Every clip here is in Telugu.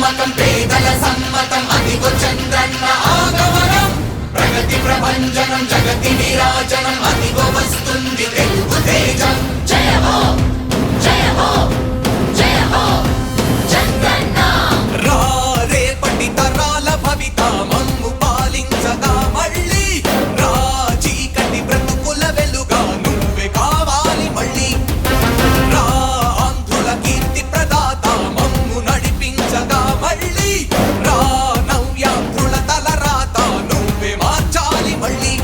నమ్మకం పేదల సమ్మతం అదిగో చంద్రన్న ఆగమనం ప్రగతి ప్రభంజనం జగతి నీరాజనం అదిగో వస్తుంది తెలుగు తేజం జయ హో జయ హో జయ హో చంద్రన్న రా రేపటి తరాల భవిత మమ్ము పాలించగా మళ్ళీ రా చీకటి బ్రతుకుల వెలుగా నువ్వే కావాలి మళ్ళీ రా ఆంధ్రుల కీర్తి ప్రదాత మమ్ము నడిపించగా మళ్ళీ రా నవ్యాంధ్రుల తలరాత నువ్వే మార్చాలి మళ్ళీ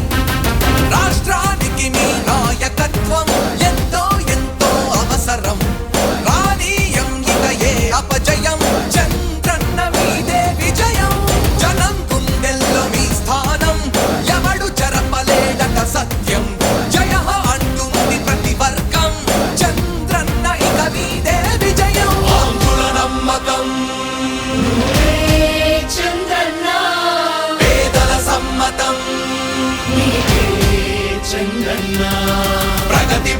రాష్ట్రానికి మీ నాయకత్వం ఎంతో ఎంతో అవసరం రానీయం ఇక ఏ అపజయం చంద్రన్న మీదే విజయం జనం గుండెల్లో మీ స్థానం ఎవడు చెరపలేడట సత్యం జయ హో అంటుంది ప్రతి వర్గం చంద్రన్న ఇక మీదే విజయం ఆంధ్రుల నమ్మకం చంద్రన్న పేదల సమ్మతం చంద్రన్న ప్రగతి